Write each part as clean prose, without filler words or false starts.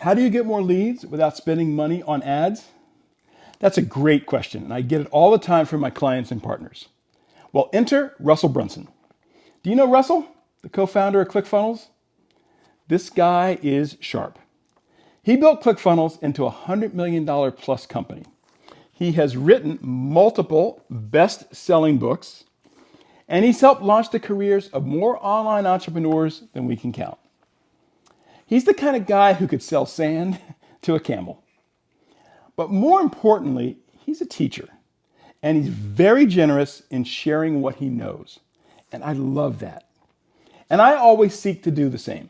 How do you get more leads without spending money on ads? That's a great question, and I get it all the time from my clients and partners. Well, enter Russell Brunson. Do you know Russell, the co-founder of ClickFunnels? This guy is sharp. He built ClickFunnels into a $100 million plus company. He has written multiple best-selling books, and he's helped launch the careers of more online entrepreneurs than we can count. He's the kind of guy who could sell sand to a camel. But more importantly, he's a teacher, and he's very generous in sharing what he knows. And I love that. And I always seek to do the same.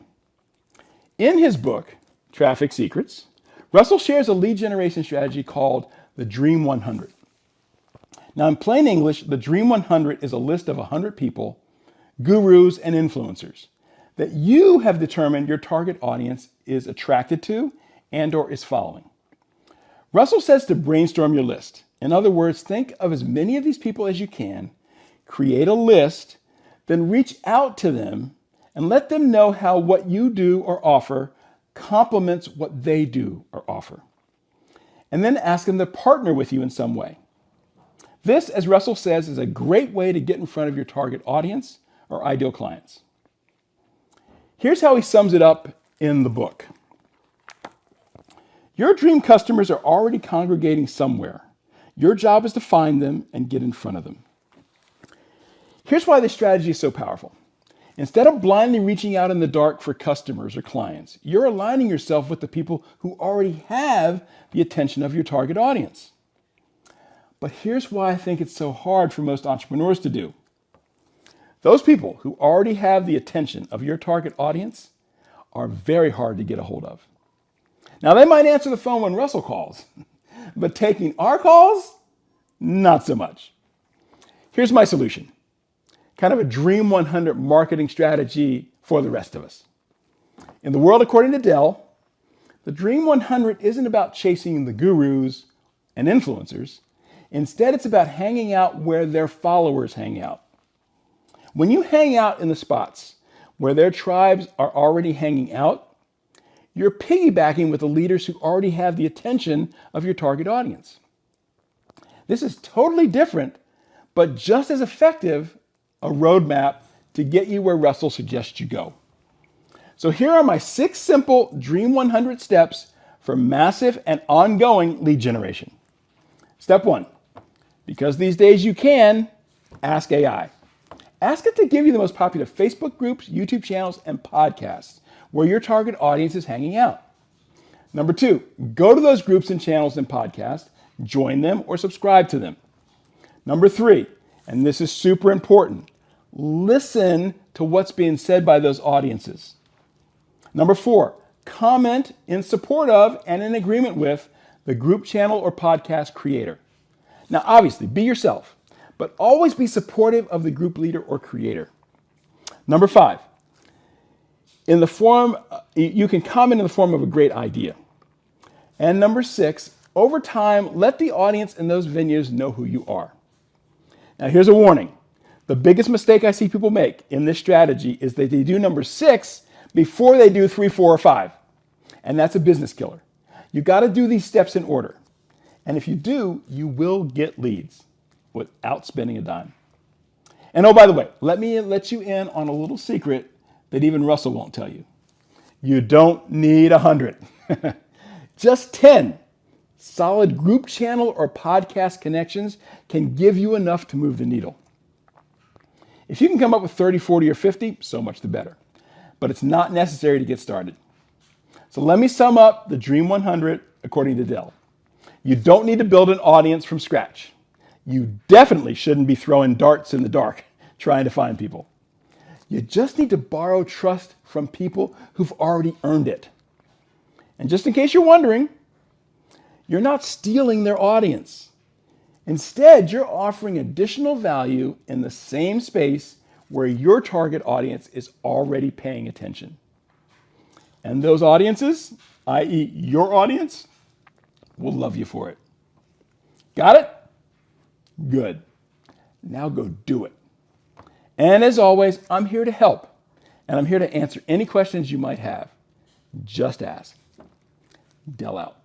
In his book, Traffic Secrets, Russell shares a lead generation strategy called the Dream 100. Now, in plain English, the Dream 100 is a list of 100 people, gurus, and influencers that you have determined your target audience is attracted to and/or is following. Russell says to brainstorm your list. In other words, think of as many of these people as you can, create a list, then reach out to them and let them know how what you do or offer complements what they do or offer. And then ask them to partner with you in some way. This, as Russell says, is a great way to get in front of your target audience or ideal clients. Here's how he sums it up in the book. Your dream customers are already congregating somewhere. Your job is to find them and get in front of them. Here's why this strategy is so powerful. Instead of blindly reaching out in the dark for customers or clients, you're aligning yourself with the people who already have the attention of your target audience. But here's why I think it's so hard for most entrepreneurs to do. Those people who already have the attention of your target audience are very hard to get a hold of. Now, they might answer the phone when Russell calls, but taking our calls, not so much. Here's my solution. Kind of a Dream 100 marketing strategy for the rest of us. In the world according to Dell, the Dream 100 isn't about chasing the gurus and influencers. Instead, it's about hanging out where their followers hang out. When you hang out in the spots where their tribes are already hanging out, you're piggybacking with the leaders who already have the attention of your target audience. This is totally different, but just as effective, a roadmap to get you where Russell suggests you go. So here are my 6 simple Dream 100 steps for massive and ongoing lead generation. Step 1, because these days you can, ask AI. Ask it to give you the most popular Facebook groups, YouTube channels, and podcasts where your target audience is hanging out. Number 2, go to those groups and channels and podcasts, join them or subscribe to them. Number 3, and this is super important, listen to what's being said by those audiences. Number 4, comment in support of and in agreement with the group, channel, or podcast creator. Now, obviously, be yourself, but always be supportive of the group leader or creator. Number 5, you can comment in the form of a great idea. And number 6, over time, let the audience in those venues know who you are. Now, here's a warning. The biggest mistake I see people make in this strategy is that they do number 6 before they do 3, 4, or 5. And that's a business killer. You got to do these steps in order. And if you do, you will get leads without spending a dime. And oh, by the way, let me let you in on a little secret that even Russell won't tell you. You don't need 100. Just 10 solid group channel or podcast connections can give you enough to move the needle. If you can come up with 30, 40, or 50, so much the better. But it's not necessary to get started. So let me sum up the Dream 100 according to Dell. You don't need to build an audience from scratch. You definitely shouldn't be throwing darts in the dark trying to find people. You just need to borrow trust from people who've already earned it. And just in case you're wondering, you're not stealing their audience. Instead, you're offering additional value in the same space where your target audience is already paying attention. And those audiences, i.e. your audience, will love you for it. Got it? Good. Now go do it. And as always, I'm here to help. And I'm here to answer any questions you might have. Just ask. Del out.